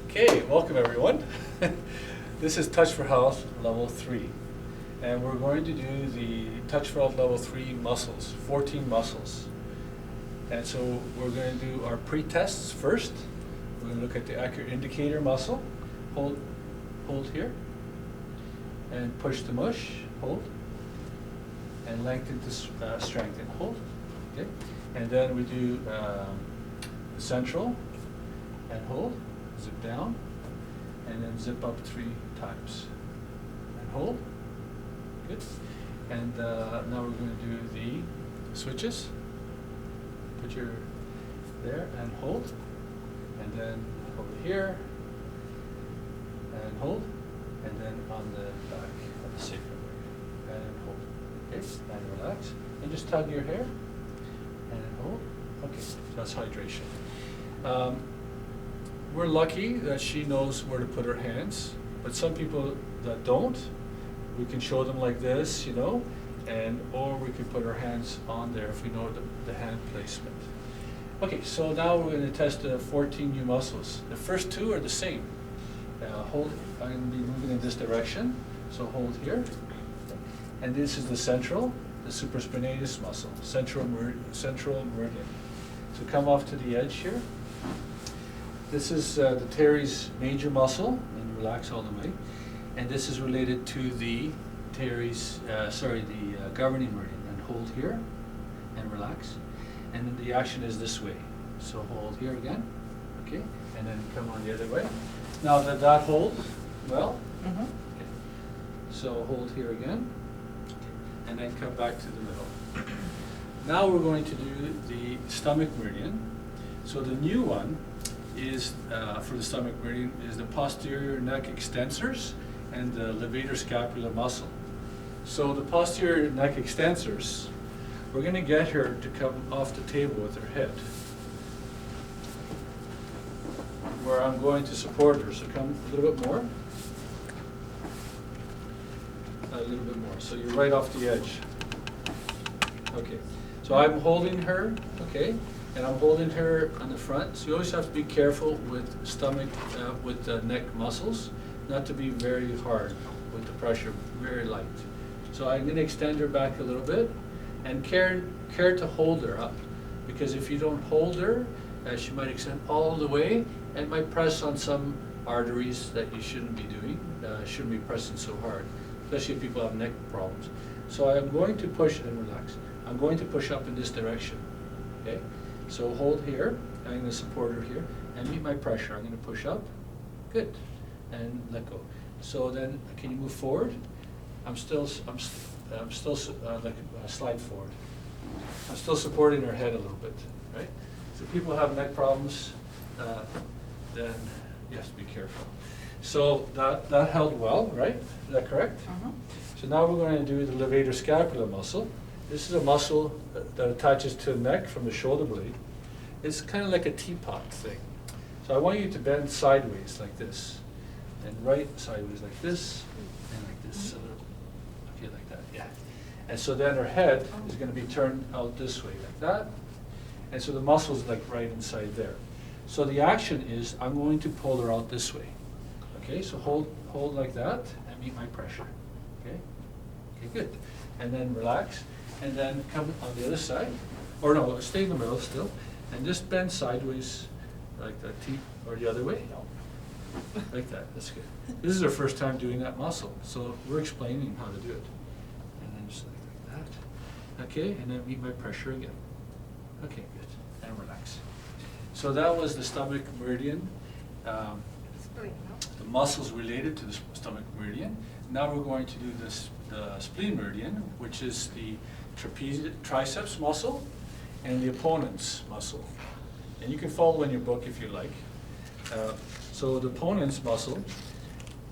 Okay, welcome everyone. This is Touch for Health Level 3. And we're going to do the Touch for Health Level 3 muscles, 14 muscles. And so we're going to do our pre-tests first. We're going to look at the accurate indicator muscle. Hold here. And push the mush, hold. And lengthen to strengthen, hold. Okay. And then we do central and hold. Zip down, and then zip up 3 times, and hold. Good. And now we're going to do the switches. Put your there and hold, and then over here, and hold, and then on the back of the sacrum and hold. Okay, and relax, and just tug your hair, and hold. Okay, so that's hydration. We're lucky that she knows where to put her hands, but some people that don't, we can show them like this, you know, or we can put our hands on there if we know the hand placement. Okay, so now we're going to test the 14 new muscles. The first 2 are the same. Hold. I'm going to be moving in this direction, so hold here. And this is the central, the supraspinatus muscle, central meridian. So come off to the edge here. This is the teres major muscle, and relax all the way. And this is related to the teres, the governing meridian. And hold here, and relax. And then the action is this way. So hold here again, okay? And then come on the other way. Now that holds well. Okay. So hold here again, and then come back to the middle. Now we're going to do the stomach meridian. So the new one is, for the stomach meridian, is the posterior neck extensors and the levator scapula muscle. So the posterior neck extensors, we're going to get her to come off the table with her head, where I'm going to support her. So come a little bit more. A little bit more. So you're right off the edge. Okay. So I'm holding her, okay? And I'm holding her on the front. So you always have to be careful with stomach, with the neck muscles, not to be very hard with the pressure, very light. So I'm going to extend her back a little bit, and care to hold her up, because if you don't hold her, she might extend all the way and might press on some arteries that you shouldn't be doing. Shouldn't be pressing so hard, especially if people have neck problems. So I'm going to push and relax. I'm going to push up in this direction. Okay. So hold here, I'm going to support her here, and meet my pressure. I'm going to push up, good, and let go. So then, can you move forward? I'm still like slide forward. I'm still supporting her head a little bit, right? So if people have neck problems, then you have to be careful. So that held well, right? Is that correct? So now we're going to do the levator scapula muscle. This is a muscle that attaches to the neck from the shoulder blade. It's kind of like a teapot thing. So I want you to bend sideways like this, and right sideways like this, and like this. Okay, like that, yeah. And so then her head is going to be turned out this way, like that. And so the muscle's like right inside there. So the action is I'm going to pull her out this way. Okay, so hold like that, and meet my pressure. Okay, good. And then relax. And then come on the other side, or no, stay in the middle still, and just bend sideways like that, or the other way, like that. That's good. This is our first time doing that muscle, so we're explaining how to do it. And then just like that. Okay, and then meet my pressure again. Okay, good, and relax. So that was the stomach meridian, the muscles related to the stomach meridian. Now we're going to do the spleen meridian, which is the triceps muscle and the opponent's muscle. And you can follow in your book if you like. So the opponent's muscle,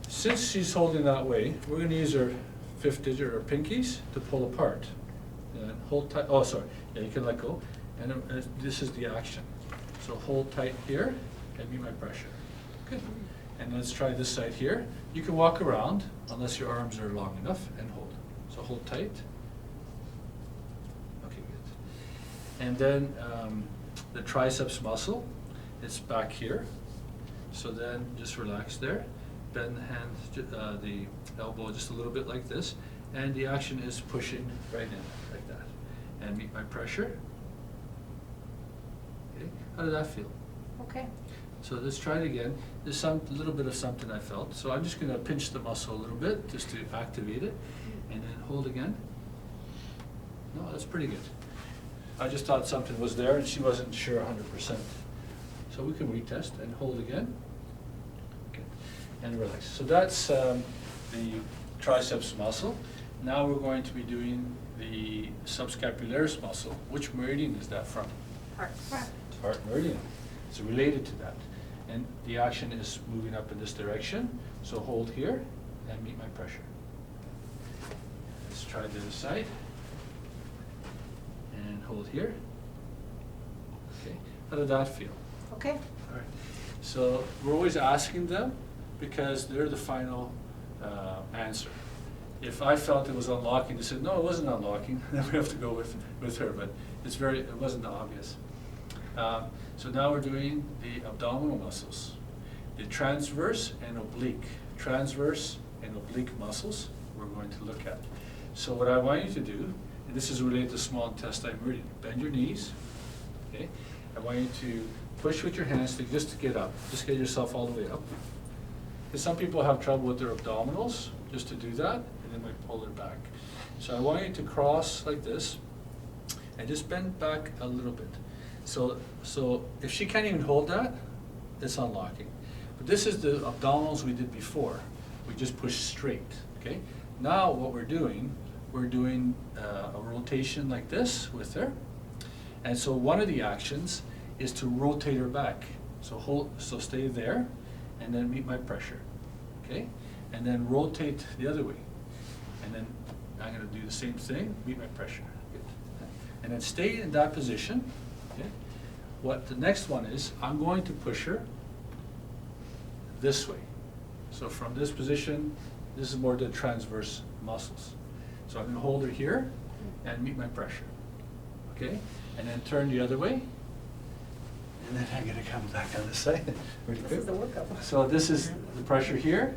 since she's holding that way, we're going to use her 5th digit or pinkies to pull apart. And hold tight. Oh, sorry. Yeah, you can let go. And this is the action. So hold tight here and meet my pressure. Good. And let's try this side here. You can walk around unless your arms are long enough and hold. So hold tight. Okay, good. And then the triceps muscle, it's back here. So then just relax there, bend the hand, the elbow just a little bit like this, and the action is pushing right in like that. And meet my pressure. Okay, how did that feel? Okay. So let's try it again. There's a little bit of something I felt. So I'm just going to pinch the muscle a little bit just to activate it, and then hold again. No, that's pretty good. I just thought something was there and she wasn't sure 100%. So we can retest and hold again. Okay. And relax. So that's the triceps muscle. Now we're going to be doing the subscapularis muscle. Which meridian is that from? Heart. Heart meridian. It's related to that. And the action is moving up in this direction. So hold here and meet my pressure. Let's try the other side. And hold here. Okay. How did that feel? Okay. All right. So we're always asking them because they're the final answer. If I felt it was unlocking, they said, no, it wasn't unlocking, then we have to go with her, but it wasn't obvious. So now we're doing the abdominal muscles, the transverse and oblique. Transverse and oblique muscles we're going to look at. So what I want you to do, and this is related to small intestine meridian, bend your knees, okay? I want you to push with your hands just to get up, just get yourself all the way up. Because some people have trouble with their abdominals, just to do that, and then we pull it back. So I want you to cross like this, and just bend back a little bit. So if she can't even hold that, it's unlocking. But this is the abdominals we did before. We just push straight, okay? Now what we're doing a rotation like this with her. And so one of the actions is to rotate her back. So stay there, and then meet my pressure, okay? And then rotate the other way. And then I'm gonna do the same thing, meet my pressure. Good. And then stay in that position, okay? What the next one is, I'm going to push her this way. So from this position, this is more the transverse muscles. So I'm gonna hold her here and meet my pressure, okay? And then turn the other way. And then I'm gonna come back on this side. This is the workup. So this is the pressure here,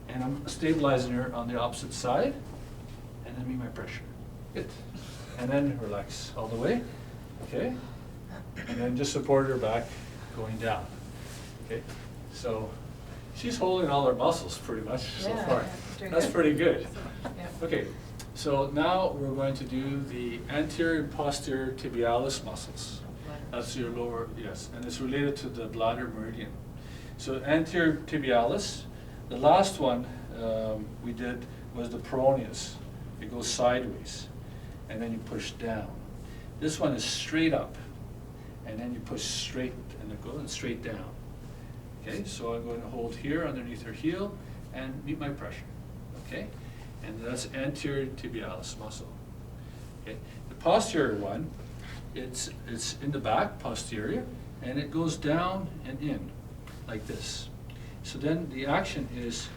and I'm stabilizing her on the opposite side, and then meet my pressure. Good. And then relax all the way, okay? And then just support her back going down, okay? So she's holding all her muscles pretty much so far. That's pretty good. Okay, so now we're going to do the anterior and posterior tibialis muscles. That's your lower, yes, and it's related to the bladder meridian. So anterior tibialis, the last one we did was the peroneus. It goes sideways, and then you push down. This one is straight up, and then you push straight, and it goes straight down. Okay, so I'm going to hold here underneath her heel and meet my pressure. Okay, and that's anterior tibialis muscle. Okay, the posterior one, it's in the back, posterior, and it goes down and in, like this. So then the action is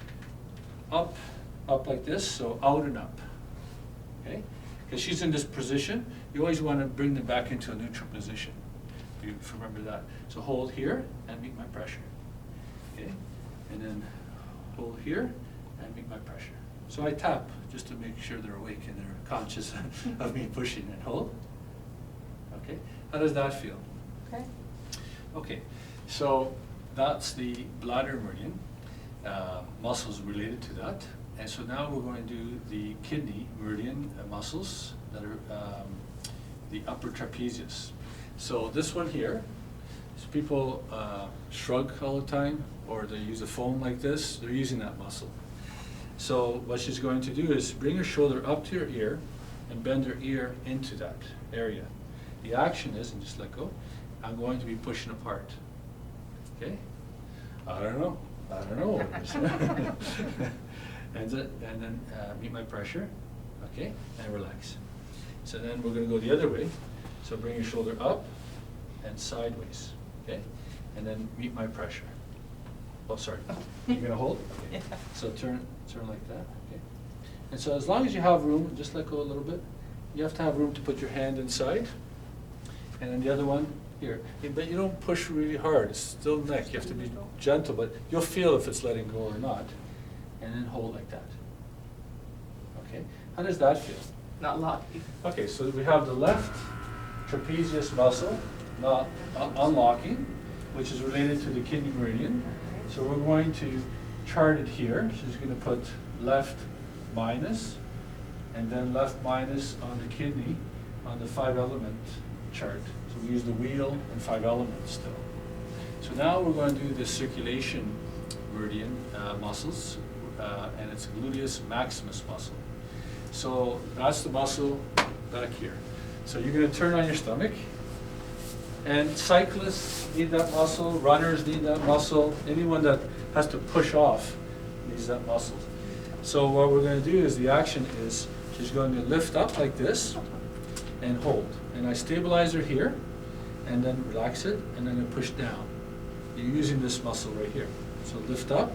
up like this, so out and up, okay? Because she's in this position, you always want to bring them back into a neutral position, if you remember that. So hold here and meet my pressure, okay? And then hold here and meet my pressure. So I tap just to make sure they're awake and they're conscious of me pushing and hold. Okay, how does that feel? Okay. Okay, so that's the bladder meridian, muscles related to that. And so now we're going to do the kidney meridian muscles that are the upper trapezius. So this one here, so people shrug all the time, or they use a phone like this, they're using that muscle. So what she's going to do is bring her shoulder up to her ear and bend her ear into that area. The action is, and just let go, I'm going to be pushing apart. Okay? I don't know what it is. and then meet my pressure, okay? And relax. So then we're going to go the other way. So bring your shoulder up and sideways, okay? And then meet my pressure. Oh, sorry. You're going to hold? Okay. Yeah. So turn like that, okay? And so as long as you have room, just let go a little bit. You have to have room to put your hand inside. And then the other one, here. But you don't push really hard, it's still neck, you have to be gentle, but you'll feel if it's letting go or not. And then hold like that. Okay, how does that feel? Not locky. Okay, so we have the left trapezius muscle not unlocking, which is related to the kidney meridian. So we're going to chart it here. She's going to put left minus, and then left minus on the kidney on the 5-element chart. So we use the wheel and 5 elements still. So now we're going to do the circulation meridian muscles, and it's gluteus maximus muscle. So that's the muscle back here. So you're going to turn on your stomach, and cyclists need that muscle, runners need that muscle, anyone that has to push off needs that muscle. So what we're going to do is the action is she's going to lift up like this and hold. And I stabilize her here, and then relax it, and then I push down. You're using this muscle right here. So lift up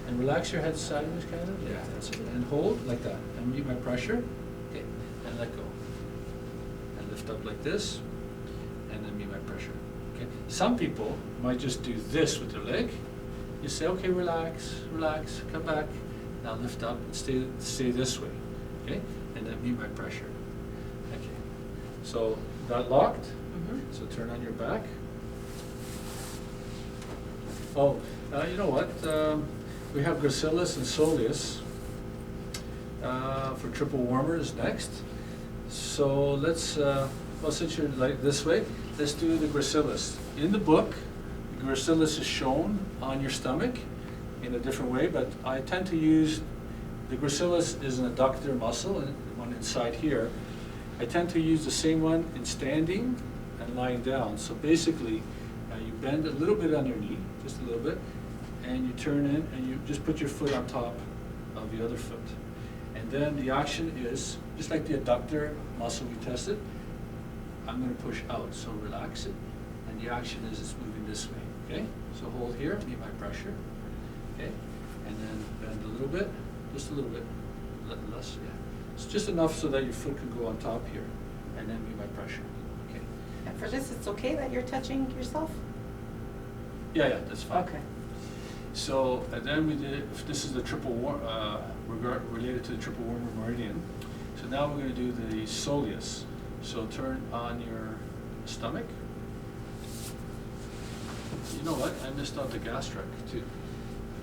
and relax your head sideways, kind of. Yeah, that's it. And hold like that. And meet my pressure. Okay. And let go. And lift up like this, and then meet my pressure. Okay. Some people might just do this with their leg. You say, okay, relax, relax, come back. Now lift up and stay this way. Okay. And then meet my pressure. Okay. So that locked. So turn on your back. Oh, you know what? We have gracilis and soleus for triple warmers next. So let's, well, since you're like this way, let's do the gracilis. In the book, the gracilis is shown on your stomach in a different way, but I tend to use, the gracilis is an adductor muscle, and one inside here. I tend to use the same one in standing and lying down. So basically, you bend a little bit on your knee, just a little bit, and you turn in and you just put your foot on top of the other foot. And then the action is, just like the adductor muscle we tested, I'm going to push out, so relax it. And the action is it's moving this way, okay? So hold here, meet my pressure, okay? And then bend a little bit, just a little bit, less, yeah. It's just enough so that your foot can go on top here, and then meet my pressure, okay? And for this, it's okay that you're touching yourself? Yeah, that's fine. Okay. So, and then we did, if this is the triple related to the triple warmer meridian. So now we're going to do the soleus. So turn on your stomach. You know what? I missed out the gastric too.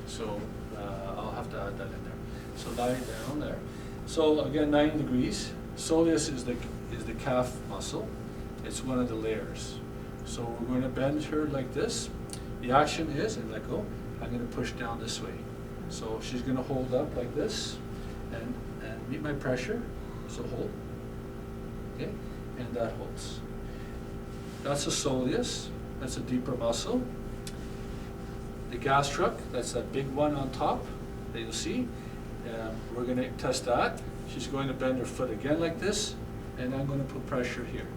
So I'll have to add that in there. So lie down there. So again, 90 degrees. Soleus is the calf muscle. It's one of the layers. So we're going to bend her like this. The action is, and let go, I'm going to push down this way. So she's going to hold up like this and meet my pressure. So hold. Okay? And that holds. That's a soleus. That's a deeper muscle. The gastric, that's that big one on top that you'll see. We're going to test that. She's going to bend her foot again like this, and I'm going to put pressure here.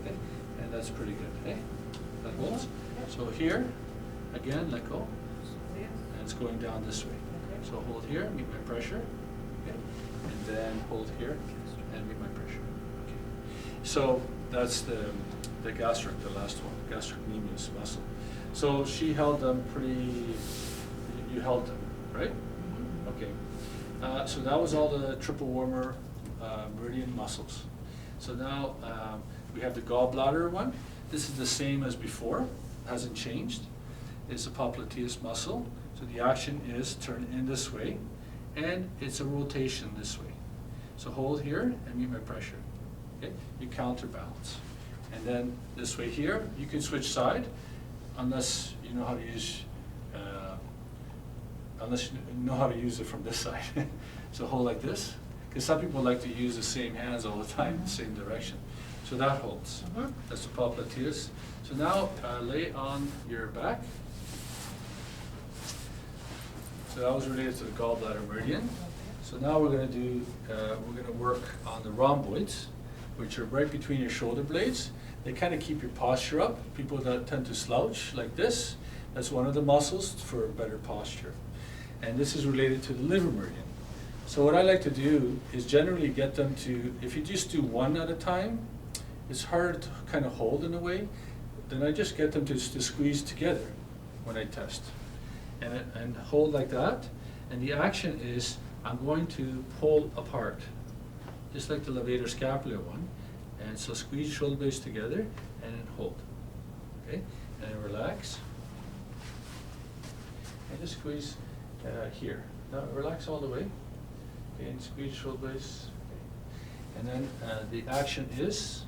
Okay? And that's pretty good. Okay? That holds. So here, again, let go. And it's going down this way. So hold here, meet my pressure. Okay? And then hold here and meet my pressure. Okay. So that's the gastric, the last one, gastrocnemius muscle. So she held them you held them, right? Okay. So that was all the triple warmer meridian muscles. So now we have the gallbladder one. This is the same as before, hasn't changed. It's a popliteus muscle. So the action is turn in this way, and it's a rotation this way. So hold here and meet my pressure. Okay? You counterbalance. And then this way here, you can switch side unless you know how to use it from this side. So hold like this, because some people like to use the same hands all the time, the same direction. So that holds. That's the popliteus. So now lay on your back. So that was related to the gallbladder meridian. So now we're going to do, we're going to work on the rhomboids, which are right between your shoulder blades. They kind of keep your posture up. People that tend to slouch like this, that's one of the muscles for better posture. And this is related to the liver meridian. So what I like to do is generally get them to, if you just do one at a time, it's hard to kind of hold in a way. then I just get them to squeeze together when I test. And hold like that. And the action is I'm going to pull apart, just like the levator scapular one. And so squeeze shoulder blades together and then hold. Okay? And then relax. And just squeeze here. Now relax all the way. Okay, and squeeze shoulder blades. Okay. And then the action is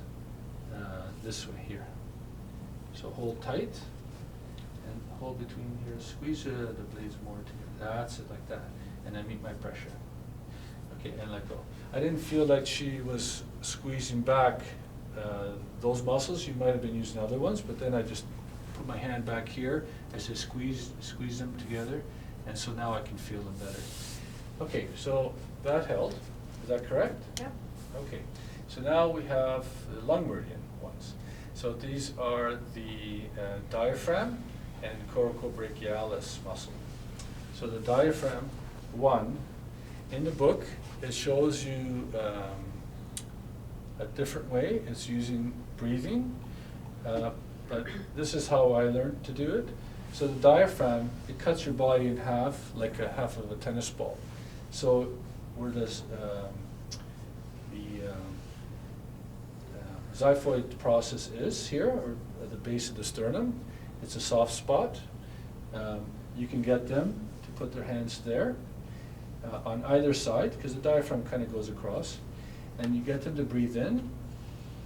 this way here. So hold tight and hold between here. Squeeze the blades more together. That's it, like that. And then meet my pressure. Okay, and let go. I didn't feel like she was squeezing back those muscles. You might have been using other ones, but then I just put my hand back here. I say squeeze them together, and so now I can feel them better. Okay, so that held. Is that correct? Yeah. Okay, so now we have the lung meridian ones. So these are the diaphragm and coracobrachialis muscle. So the diaphragm one, in the book, it shows you a different way. It's using breathing, but this is how I learned to do it. So the diaphragm, it cuts your body in half, like a half of a tennis ball. So where this xiphoid process is here, or at the base of the sternum, it's a soft spot. You can get them to put their hands there on either side, because the diaphragm kind of goes across, and you get them to breathe in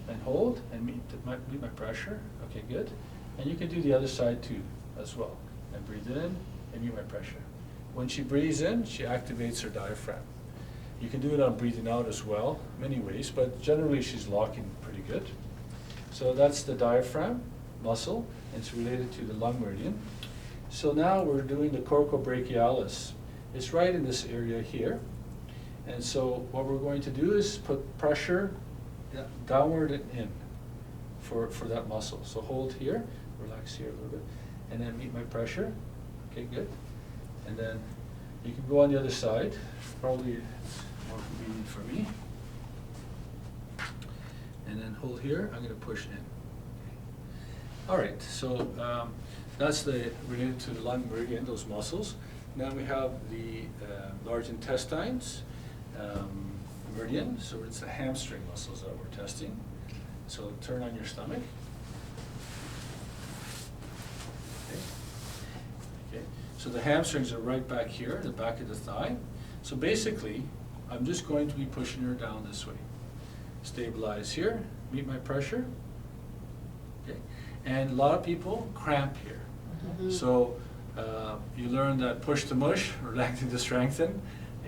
and hold and meet my pressure. Okay, good. And you can do the other side too as well, and breathe in and meet my pressure. When she breathes in, she activates her diaphragm. You can do it on breathing out as well, many ways, but generally she's locking pretty good. So that's the diaphragm muscle, and it's related to the lung meridian. So now we're doing the coracobrachialis. It's right in this area here. And so what we're going to do is put pressure downward and in for that muscle. So hold here, relax here a little bit, and then meet my pressure. Okay, good. And then you can go on the other side. Probably it's more convenient for me. And then hold here. I'm going to push in. Okay. All right. So that's related to the lung meridian, those muscles. Now we have the large intestines meridian. So it's the hamstring muscles that we're testing. So turn on your stomach. Okay. Okay. So the hamstrings are right back here, the back of the thigh. So basically, I'm just going to be pushing her down this way. Stabilize here, meet my pressure. Okay. And a lot of people cramp here. Mm-hmm. So you learn that push to mush or lengthen to strengthen.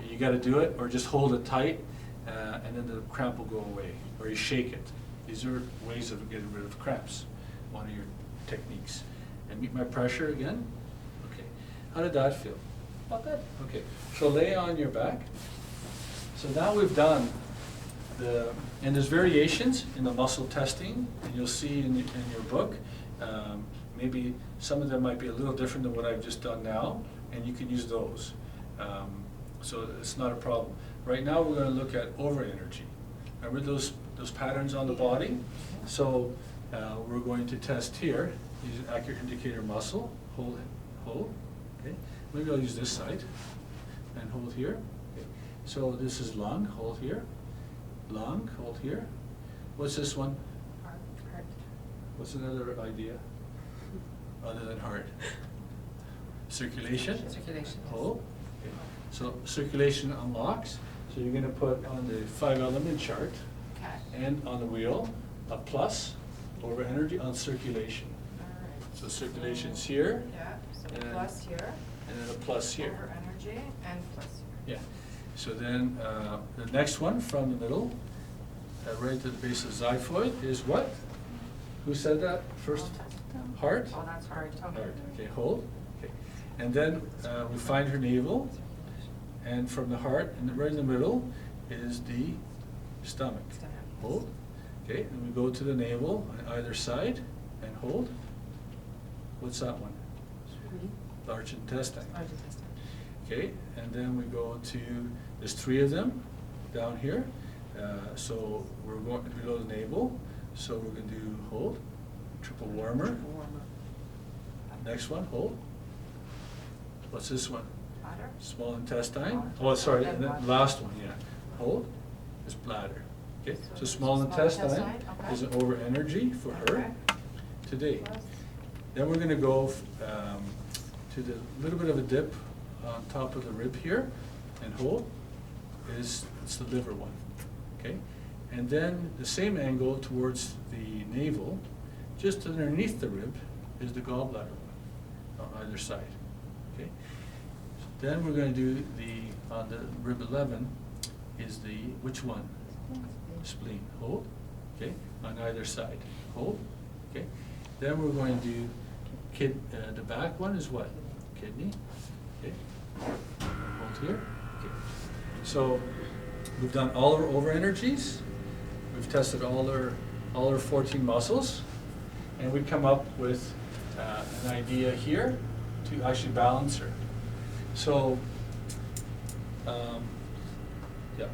You got to do it, or just hold it tight, and then the cramp will go away. Or you shake it. These are ways of getting rid of cramps. One of your techniques. And meet my pressure again. Okay. How did that feel? Well, good. Okay. So lay on your back. So now we've done and there's variations in the muscle testing, and you'll see in your book. Maybe some of them might be a little different than what I've just done now, and you can use those. So it's not a problem. Right now we're going to look at over energy. Remember those patterns on the body? So we're going to test here. Use an accurate indicator muscle. Hold it. Hold. Okay. Maybe I'll use this side and hold here. Okay. So this is lung. Hold here. Lung. Hold here. What's this one? Heart. What's another idea other than heart? Circulation. Circulation. Hold. Okay. So circulation unlocks. So you're going to put on the 5-element chart Okay. and on the wheel a plus over energy on circulation. All right. So circulation's here. Yeah, so and plus here. And then a plus here. Over energy and plus here. Yeah. So then the next one from the middle, right at the base of xiphoid, is what? Who said that first? Heart? Oh, that's heart. Okay. Heart. Okay, hold. Okay. And then we find her navel, and from the heart, and right in the middle is the stomach. Stomach. Hold. Okay, and we go to the navel on either side and hold. What's that one? Large intestine. Large intestine. Okay, and then we go to, there's 3 of them down here. So we're going below the navel. So we're going to do hold. triple warmer. Next one, hold. What's this one? Bladder. Small intestine. Small Oh, sorry, intestine. and then last one, yeah. Hold is bladder. Okay, so small intestine okay. is an over energy for her Okay. today. Plus. Then we're gonna go to the little bit of a dip on top of the rib here, and hold it's the liver one, okay? And then the same angle towards the navel, just underneath the rib, is the gallbladder one on either side, okay? Then we're gonna do on the rib 11, is which one? Spleen, hold, okay, on either side, hold, okay. Then we're going to do the back one is what? Kidney, okay, hold here, okay. So we've done all our over energies, we've tested all our 14 muscles, and we come up with an idea here to actually balance her. So, yeah.